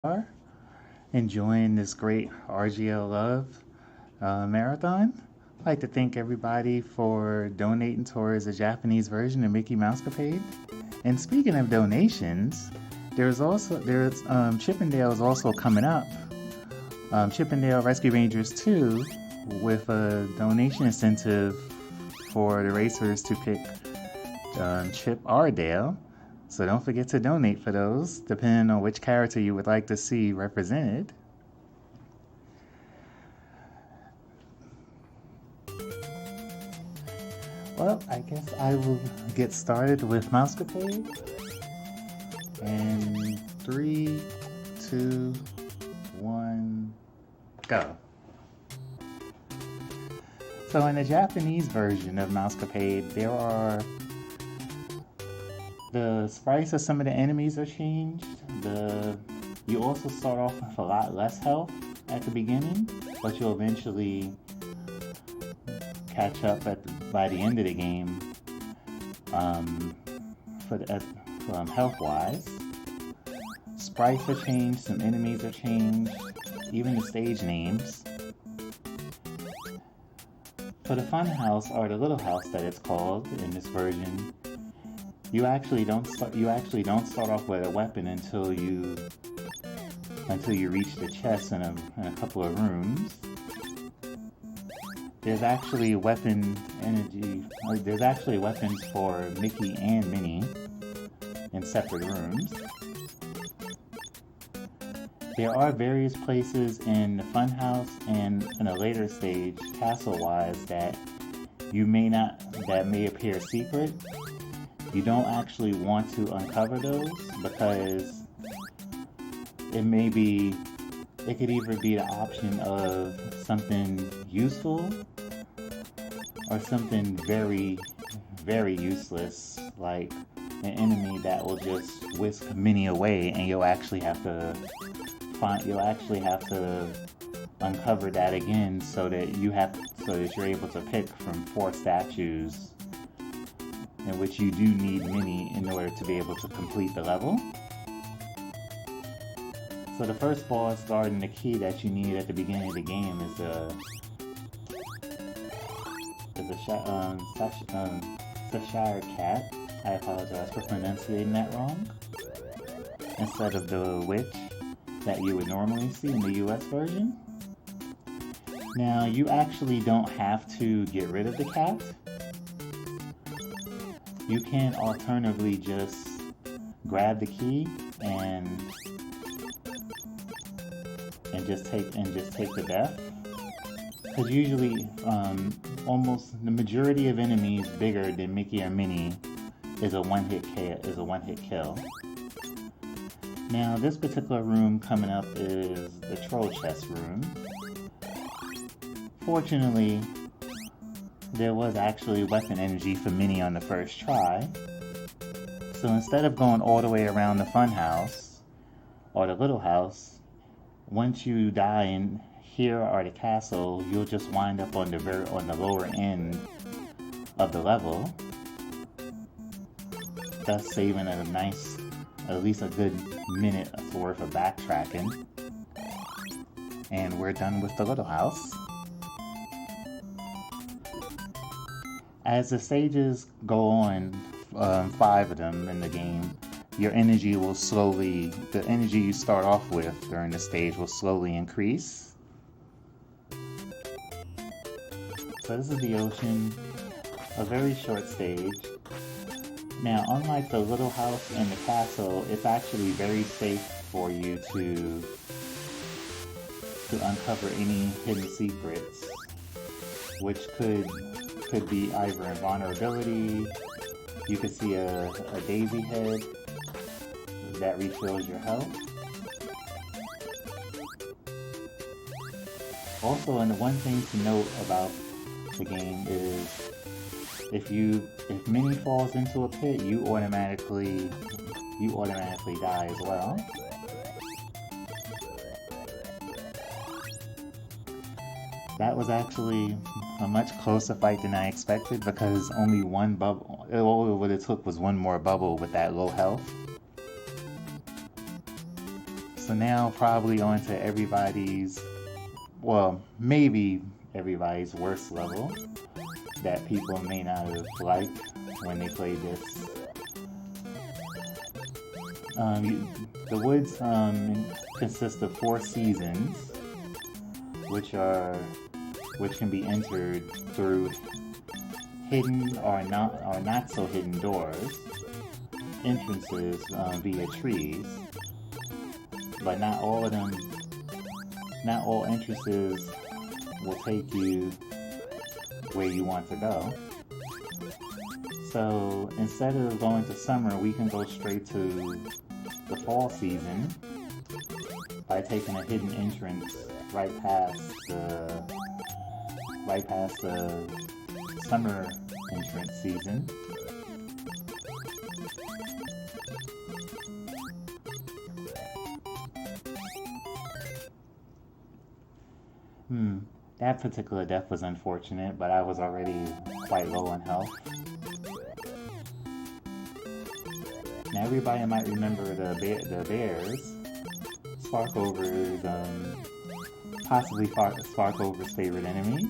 are enjoying this great RGLove marathon. I'd like to thank everybody for donating towards the Japanese version of Mickey Mousecapade. And speaking of donations, there's Chippendale is also coming up. Chippendale Rescue Rangers 2 with a donation incentive for the racers to pick Chip Ardale. So don't forget to donate for those, depending on which character you would like to see represented. Well, I guess I will get started with Mousecapade. And 3, 2, 1, go. So in the Japanese version of Mousecapade, the sprites of some of the enemies are changed. You also start off with a lot less health at the beginning, but you'll eventually catch up by the end of the game health-wise. Sprites are changed, some enemies are changed, even the stage names. For the fun house, or the little house that it's called in this version, you actually don't start off with a weapon until you reach the chest in a couple of rooms. There's actually weapons for Mickey and Minnie in separate rooms. There are various places in the funhouse and in a later stage, castle-wise, that may appear secret. You don't actually want to uncover those because it could either be the option of something useful or something very, very useless, like an enemy that will just whisk Minnie away, and you'll actually have to uncover that again so that you're able to pick from 4 statues, in which you do need Minnie in order to be able to complete the level. So the first boss guard and the key that you need at the beginning of the game is a Cheshire cat. I apologize for pronouncing that wrong. Instead of the witch that you would normally see in the US version. Now, you actually don't have to get rid of the cat. You can alternatively just grab the key and just take the death. Because usually, almost the majority of enemies bigger than Mickey or Minnie is a one-hit kill. Now, this particular room coming up is the troll chest room. Fortunately, there was actually weapon energy for Minnie on the first try. So instead of going all the way around the fun house or the little house, once you die in here or the castle, you'll just wind up on the lower end of the level, thus saving at least a good minute worth of backtracking. And we're done with the little house. As the stages go on, 5 of them in the game, the energy you start off with during the stage will slowly increase. So this is the ocean, a very short stage. Now, unlike the little house and the castle, it's actually very safe for you to uncover any hidden secrets, which could be either invulnerability. You could see a daisy head that refills your health. Also, and the one thing to note about the game is if Minnie falls into a pit, you automatically die as well. That was actually a much closer fight than I expected because only one bubble, all it took was one more bubble with that low health. So now probably on to everybody's, well, maybe everybody's worst level that people may not have liked when they played this. The woods consist of 4 seasons, which can be entered through hidden or not so hidden doors, entrances via trees, but not all entrances will take you where you want to go. So instead of going to summer, we can go straight to the fall season by taking a hidden entrance right past the summer entrance season. That particular death was unfortunate, but I was already quite low on health. Now everybody might remember the bears, Sparkover's, possibly Sparkover's favorite enemies,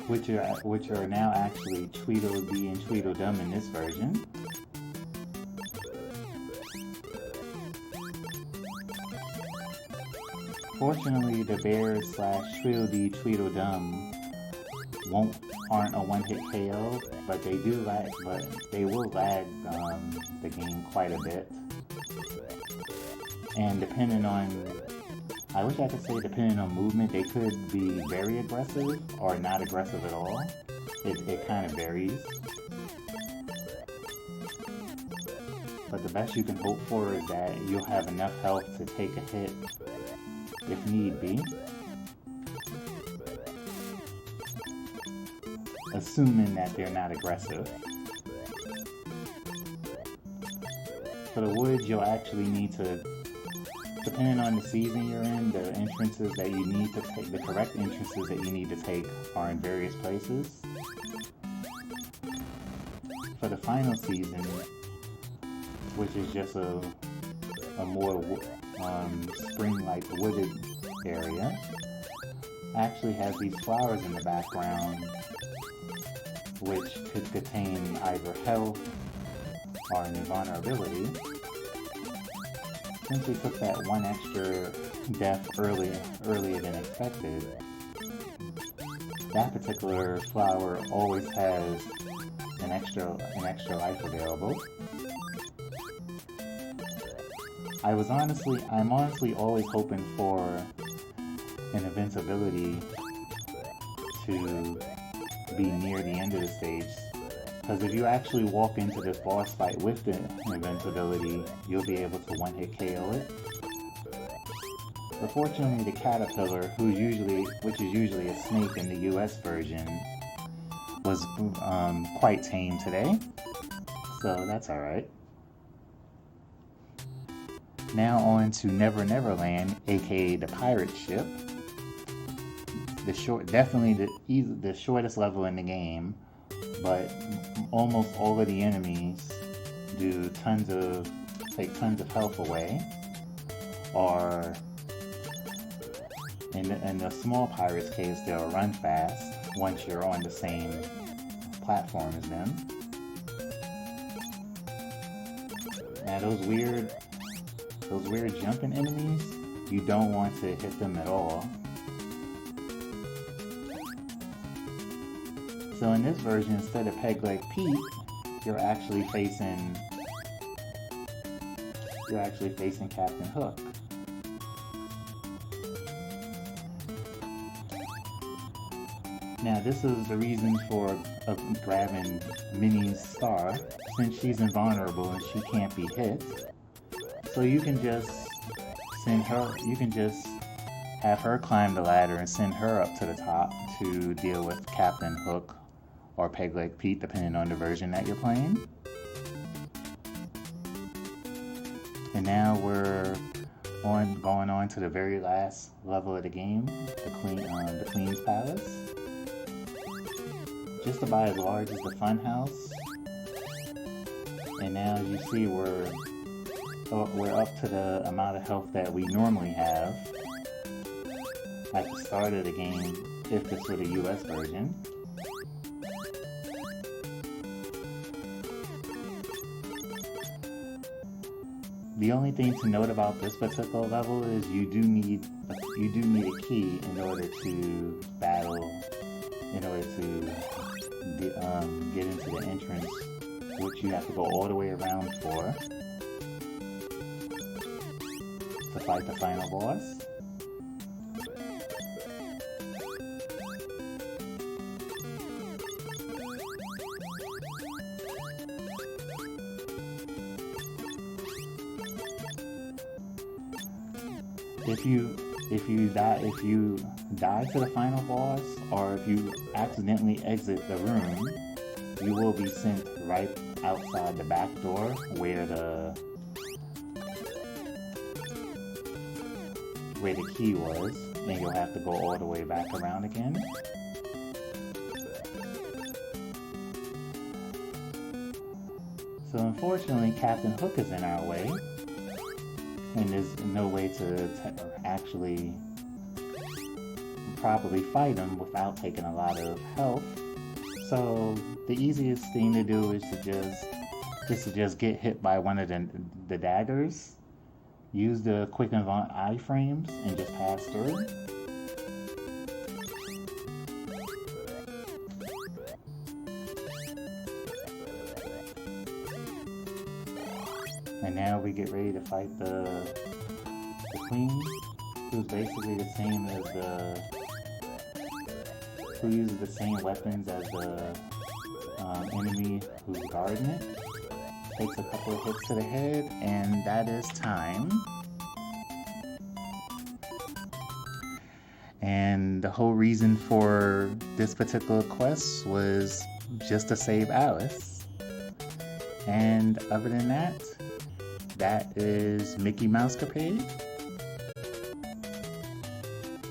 which are now actually Tweedledee and Tweedledum in this version. Fortunately, the bears / Tweedledee Tweedledum aren't a one-hit KO, but they will lag the game quite a bit. And depending on movement, they could be very aggressive or not aggressive at all. It kind of varies. But the best you can hope for is that you'll have enough health to take a hit if need be, assuming that they're not aggressive. For the woods, you'll actually need to, depending on the season you're in, the entrances that you need to take, the correct entrances that you need to take are in various places. For the final season, which is just a more spring-like wooded area, actually has these flowers in the background, which could contain either health or an invulnerability. Since we took that one extra death earlier than expected, that particular flower always has an extra life available. I'm honestly always hoping for an invincibility to be near the end of the stage, because if you actually walk into this boss fight with the invincibility, you'll be able to one-hit KO it. Unfortunately, the caterpillar, which is usually a snake in the US version, was quite tame today, so that's alright. Now on to Never Never Land, aka the pirate ship. Definitely the shortest level in the game, but almost all of the enemies take tons of health away, or in the small pirate's case, they'll run fast once you're on the same platform as them. Now those weird jumping enemies, you don't want to hit them at all. So in this version, instead of Peg-Leg Pete, you're actually facing Captain Hook. Now this is the reason for grabbing Minnie's star, since she's invulnerable and she can't be hit. So you can just have her climb the ladder and send her up to the top to deal with Captain Hook or Peg-Leg Pete, depending on the version that you're playing. And now we're going on to the very last level of the game, the Queen's Palace. Just about as large as the Funhouse, And now as you see, we're up to the amount of health that we normally have at the start of the game if this were the US version. The only thing to note about this particular level is you do need a key in order to battle, in order to get into the entrance, which you have to go all the way around for to fight the final boss. If you die to the final boss, or if you accidentally exit the room, you will be sent right outside the back door where the key was, and you'll have to go all the way back around again. So unfortunately, Captain Hook is in our way, and there's no way to actually properly fight him without taking a lot of health. So the easiest thing to do is to just get hit by one of the daggers, use the quick avant iframes, and just pass through. And now we get ready to fight the queen, who's basically the same as who uses the same weapons as the enemy who's guarding it. Takes a couple of hits to the head, and that is time. And the whole reason for this particular quest was just to save Alice. And other than that, that is Mickey Mousecapde.